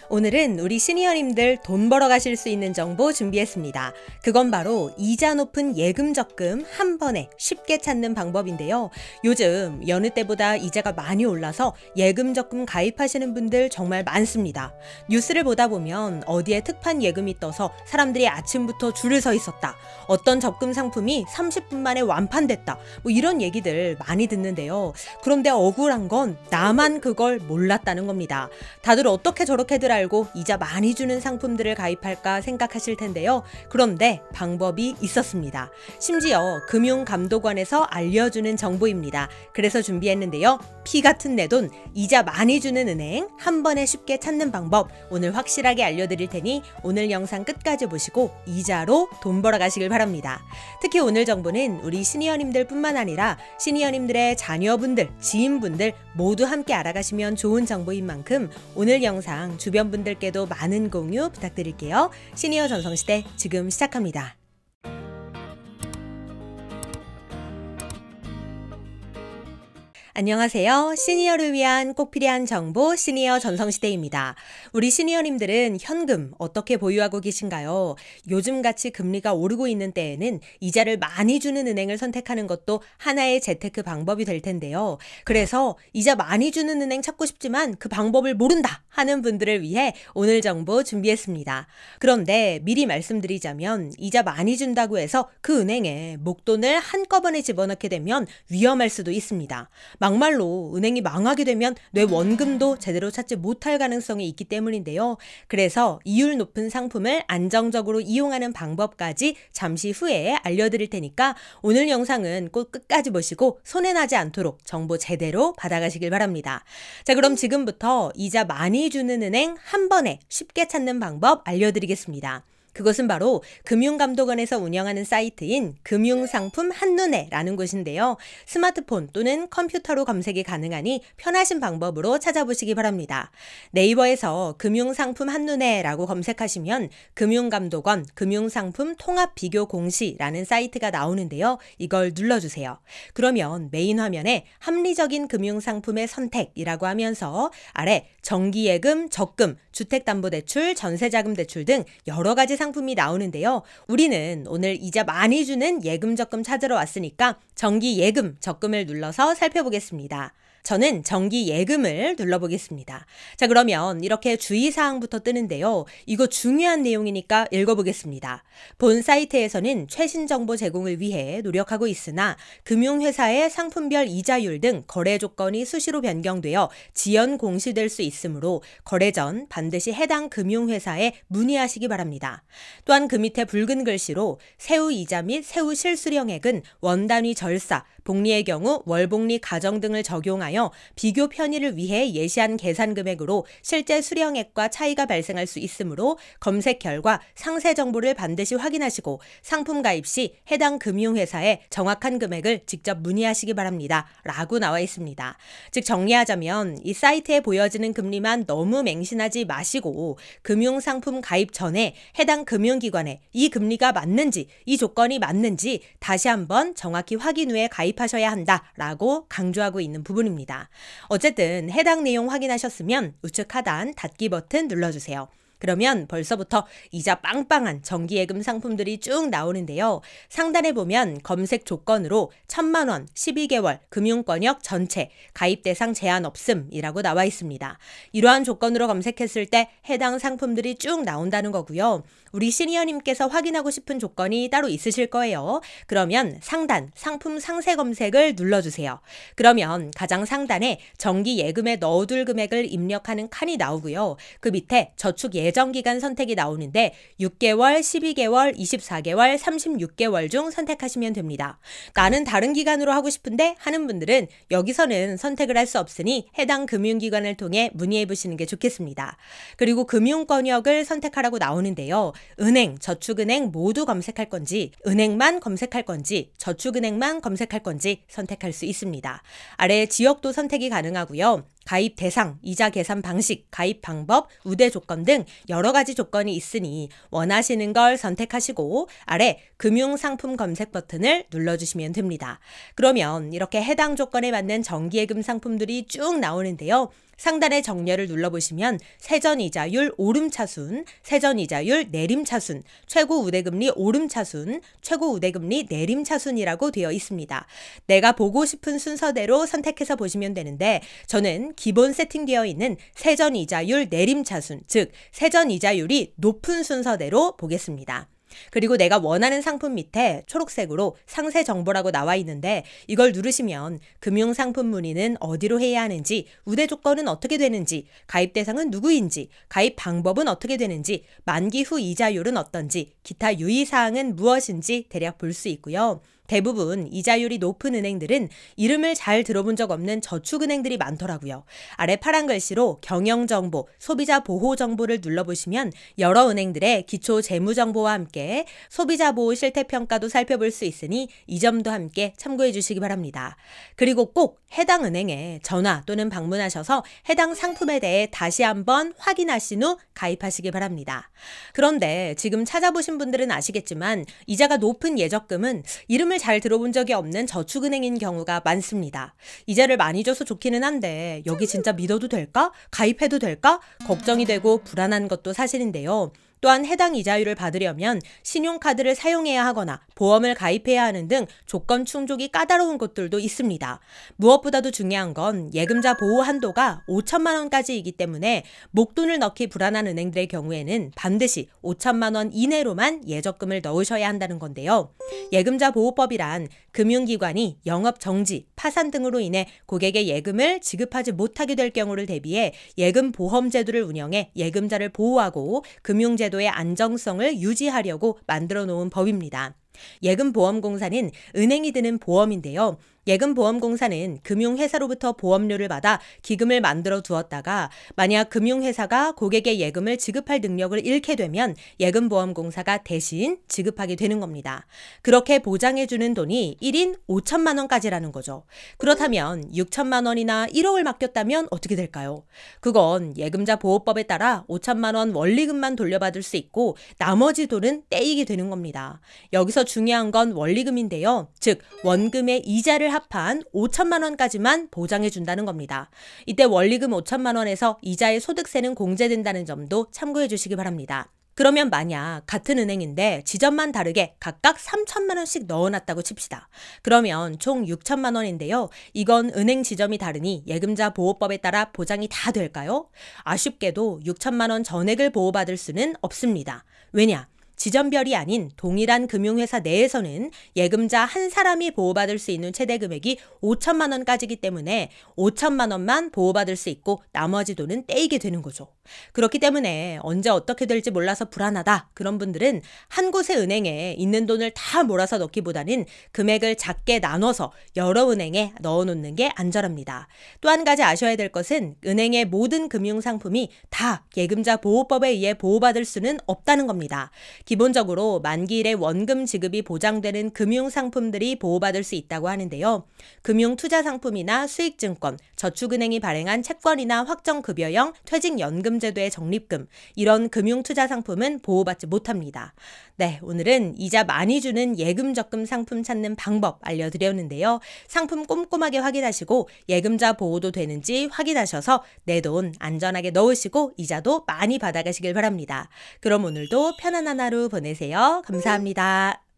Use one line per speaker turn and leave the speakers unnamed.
오늘은 우리 시니어님들 돈 벌어 가실 수 있는 정보 준비했습니다. 그건 바로 이자 높은 예금 적금 한 번에 쉽게 찾는 방법인데요. 요즘 여느 때보다 이자가 많이 올라서 예금 적금 가입하시는 분들 정말 많습니다. 뉴스를 보다 보면 어디에 특판 예금이 떠서 사람들이 아침부터 줄을 서 있었다. 어떤 적금 상품이 30분 만에 완판됐다. 이런 얘기들 많이 듣는데요. 그런데 억울한 건 나만 그걸 몰랐다는 겁니다. 다들 어떻게 저렇게들 알고 이자 많이 주는 상품들을 가입할까 생각하실 텐데요. 그런데 방법이 있었습니다. 심지어 금융감독원에서 알려주는 정보입니다. 그래서 준비했는데요. 피 같은 내 돈, 이자 많이 주는 은행, 한 번에 쉽게 찾는 방법 오늘 확실하게 알려드릴 테니 오늘 영상 끝까지 보시고 이자로 돈 벌어 가시길 바랍니다. 특히 오늘 정보는 우리 시니어님들 뿐만 아니라 시니어님들의 자녀분들, 지인분들 모두 함께 알아가시면 좋은 정보인 만큼 오늘 영상 주변 분들께도 많은 공유 부탁드릴게요. 시니어 전성시대 지금 시작합니다. 안녕하세요. 시니어를 위한 꼭 필요한 정보 시니어 전성시대입니다. 우리 시니어님들은 현금 어떻게 보유하고 계신가요? 요즘같이 금리가 오르고 있는 때에는 이자를 많이 주는 은행을 선택하는 것도 하나의 재테크 방법이 될 텐데요. 그래서 이자 많이 주는 은행 찾고 싶지만 그 방법을 모른다 하는 분들을 위해 오늘 정보 준비했습니다. 그런데 미리 말씀드리자면 이자 많이 준다고 해서 그 은행에 목돈을 한꺼번에 집어넣게 되면 위험할 수도 있습니다. 막말로 은행이 망하게 되면 내 원금도 제대로 찾지 못할 가능성이 있기 때문인데요. 그래서 이율 높은 상품을 안정적으로 이용하는 방법까지 잠시 후에 알려드릴 테니까 오늘 영상은 꼭 끝까지 보시고 손해나지 않도록 정보 제대로 받아가시길 바랍니다. 자, 그럼 지금부터 이자 많이 주는 은행 한 번에 쉽게 찾는 방법 알려드리겠습니다. 그것은 바로 금융감독원에서 운영하는 사이트인 금융상품 한눈에라는 곳인데요. 스마트폰 또는 컴퓨터로 검색이 가능하니 편하신 방법으로 찾아보시기 바랍니다. 네이버에서 금융상품 한눈에라고 검색하시면 금융감독원 금융상품 통합비교공시라는 사이트가 나오는데요. 이걸 눌러주세요. 그러면 메인 화면에 합리적인 금융상품의 선택이라고 하면서 아래 정기예금, 적금, 주택담보대출, 전세자금대출 등 여러 가지 상품이 나오는데요. 우리는 오늘 이자 많이 주는 예금 적금 찾으러 왔으니까 정기 예금 적금을 눌러서 살펴보겠습니다. 저는 정기 예금을 눌러보겠습니다. 자, 그러면 이렇게 주의사항부터 뜨는데요. 이거 중요한 내용이니까 읽어보겠습니다. 본 사이트에서는 최신 정보 제공을 위해 노력하고 있으나 금융회사의 상품별 이자율 등 거래 조건이 수시로 변경되어 지연 공시될 수 있으므로 거래 전 반드시 해당 금융회사에 문의하시기 바랍니다. 또한 그 밑에 붉은 글씨로 세후 이자 및 세후 실수령액은 원단위 절사, 복리의 경우 월복리 가정 등을 적용하여 비교 편의를 위해 예시한 계산 금액으로 실제 수령액과 차이가 발생할 수 있으므로 검색 결과 상세 정보를 반드시 확인하시고 상품 가입 시 해당 금융회사에 정확한 금액을 직접 문의하시기 바랍니다. 라고 나와 있습니다. 즉 정리하자면 이 사이트에 보여지는 금리만 너무 맹신하지 마시고 금융상품 가입 전에 해당 금융기관에 이 금리가 맞는지 이 조건이 맞는지 다시 한번 정확히 확인 후에 가입하셔야 한다라고 강조하고 있는 부분입니다. 어쨌든 해당 내용 확인하셨으면 우측 하단 닫기 버튼 눌러주세요. 그러면 벌써부터 이자 빵빵한 정기예금 상품들이 쭉 나오는데요. 상단에 보면 검색 조건으로 1,000만 원, 12개월, 금융권역 전체, 가입 대상 제한 없음이라고 나와 있습니다. 이러한 조건으로 검색했을 때 해당 상품들이 쭉 나온다는 거고요. 우리 시니어님께서 확인하고 싶은 조건이 따로 있으실 거예요. 그러면 상단 상품 상세 검색을 눌러주세요. 그러면 가장 상단에 정기 예금에 넣어둘 금액을 입력하는 칸이 나오고요. 그 밑에 저축 예정기간 선택이 나오는데 6개월, 12개월, 24개월, 36개월 중 선택하시면 됩니다. 나는 다른 기간으로 하고 싶은데 하는 분들은 여기서는 선택을 할 수 없으니 해당 금융기관을 통해 문의해 보시는 게 좋겠습니다. 그리고 금융권역을 선택하라고 나오는데요. 은행, 저축은행 모두 검색할 건지, 은행만 검색할 건지, 저축은행만 검색할 건지 선택할 수 있습니다. 아래 지역도 선택이 가능하고요. 가입 대상, 이자 계산 방식, 가입 방법, 우대 조건 등 여러 가지 조건이 있으니 원하시는 걸 선택하시고 아래 금융상품 검색 버튼을 눌러주시면 됩니다. 그러면 이렇게 해당 조건에 맞는 정기예금 상품들이 쭉 나오는데요. 상단의 정렬을 눌러보시면 세전이자율 오름차순, 세전이자율 내림차순, 최고 우대금리 오름차순, 최고 우대금리 내림차순이라고 되어 있습니다. 내가 보고 싶은 순서대로 선택해서 보시면 되는데 저는 기본 세팅되어 있는 세전이자율 내림차순, 즉 세전이자율이 높은 순서대로 보겠습니다. 그리고 내가 원하는 상품 밑에 초록색으로 상세 정보라고 나와 있는데 이걸 누르시면 금융상품 문의는 어디로 해야 하는지, 우대 조건은 어떻게 되는지, 가입 대상은 누구인지, 가입 방법은 어떻게 되는지, 만기 후 이자율은 어떤지, 기타 유의사항은 무엇인지 대략 볼 수 있고요. 대부분 이자율이 높은 은행들은 이름을 잘 들어본 적 없는 저축은행들이 많더라고요. 아래 파란 글씨로 경영정보, 소비자보호정보를 눌러보시면 여러 은행들의 기초 재무정보와 함께 소비자보호 실태평가도 살펴볼 수 있으니 이 점도 함께 참고해 주시기 바랍니다. 그리고 꼭 해당 은행에 전화 또는 방문하셔서 해당 상품에 대해 다시 한번 확인하신 후 가입하시기 바랍니다. 그런데 지금 찾아보신 분들은 아시겠지만 이자가 높은 예적금은 이름을 잘 들어본 적이 없는 저축은행인 경우가 많습니다. 이자를 많이 줘서 좋기는 한데 여기 진짜 믿어도 될까? 가입해도 될까? 걱정이 되고 불안한 것도 사실인데요. 또한 해당 이자율을 받으려면 신용카드를 사용해야 하거나 보험을 가입해야 하는 등 조건 충족이 까다로운 곳들도 있습니다. 무엇보다도 중요한 건 예금자 보호 한도가 5천만 원까지이기 때문에 목돈을 넣기 불안한 은행들의 경우에는 반드시 5천만 원 이내로만 예적금을 넣으셔야 한다는 건데요. 예금자 보호법이란 금융기관이 영업 정지, 파산 등으로 인해 고객의 예금을 지급하지 못하게 될 경우를 대비해 예금보험 제도를 운영해 예금자를 보호하고 금융제도의 안정성을 유지하려고 만들어 놓은 법입니다. 예금보험공사는 은행이 드는 보험인데요. 예금보험공사는 금융회사로부터 보험료를 받아 기금을 만들어 두었다가 만약 금융회사가 고객의 예금을 지급할 능력을 잃게 되면 예금보험공사가 대신 지급하게 되는 겁니다. 그렇게 보장해주는 돈이 1인 5천만 원까지라는 거죠. 그렇다면 6천만 원이나 1억을 맡겼다면 어떻게 될까요? 그건 예금자 보호법에 따라 5천만 원 원리금만 돌려받을 수 있고 나머지 돈은 떼이게 되는 겁니다. 여기서 중요한 건 원리금인데요. 즉 원금의 이자를 합한 5천만 원까지만 보장해 준다는 겁니다. 이때 원리금 5천만 원에서 이자의 소득세는 공제된다는 점도 참고해 주시기 바랍니다. 그러면 만약 같은 은행인데 지점만 다르게 각각 3천만 원씩 넣어놨다고 칩시다. 그러면 총 6천만 원인데요. 이건 은행 지점이 다르니 예금자 보호법에 따라 보장이 다 될까요? 아쉽게도 6천만 원 전액을 보호받을 수는 없습니다. 왜냐? 지점별이 아닌 동일한 금융회사 내에서는 예금자 한 사람이 보호받을 수 있는 최대 금액이 5천만 원까지이기 때문에 5천만 원만 보호받을 수 있고 나머지 돈은 떼이게 되는 거죠. 그렇기 때문에 언제 어떻게 될지 몰라서 불안하다 그런 분들은 한 곳의 은행에 있는 돈을 다 몰아서 넣기보다는 금액을 작게 나눠서 여러 은행에 넣어놓는 게 안전합니다. 또 한 가지 아셔야 될 것은 은행의 모든 금융상품이 다 예금자 보호법에 의해 보호받을 수는 없다는 겁니다. 기본적으로 만기일에 원금 지급이 보장되는 금융상품들이 보호받을 수 있다고 하는데요. 금융투자상품이나 수익증권, 저축은행이 발행한 채권이나 확정급여형 퇴직연금제도의 적립금, 이런 금융투자상품은 보호받지 못합니다. 네, 오늘은 이자 많이 주는 예금 적금 상품 찾는 방법 알려드렸는데요. 상품 꼼꼼하게 확인하시고 예금자 보호도 되는지 확인하셔서 내 돈 안전하게 넣으시고 이자도 많이 받아가시길 바랍니다. 그럼 오늘도 편안한 하루 보내세요. 감사합니다.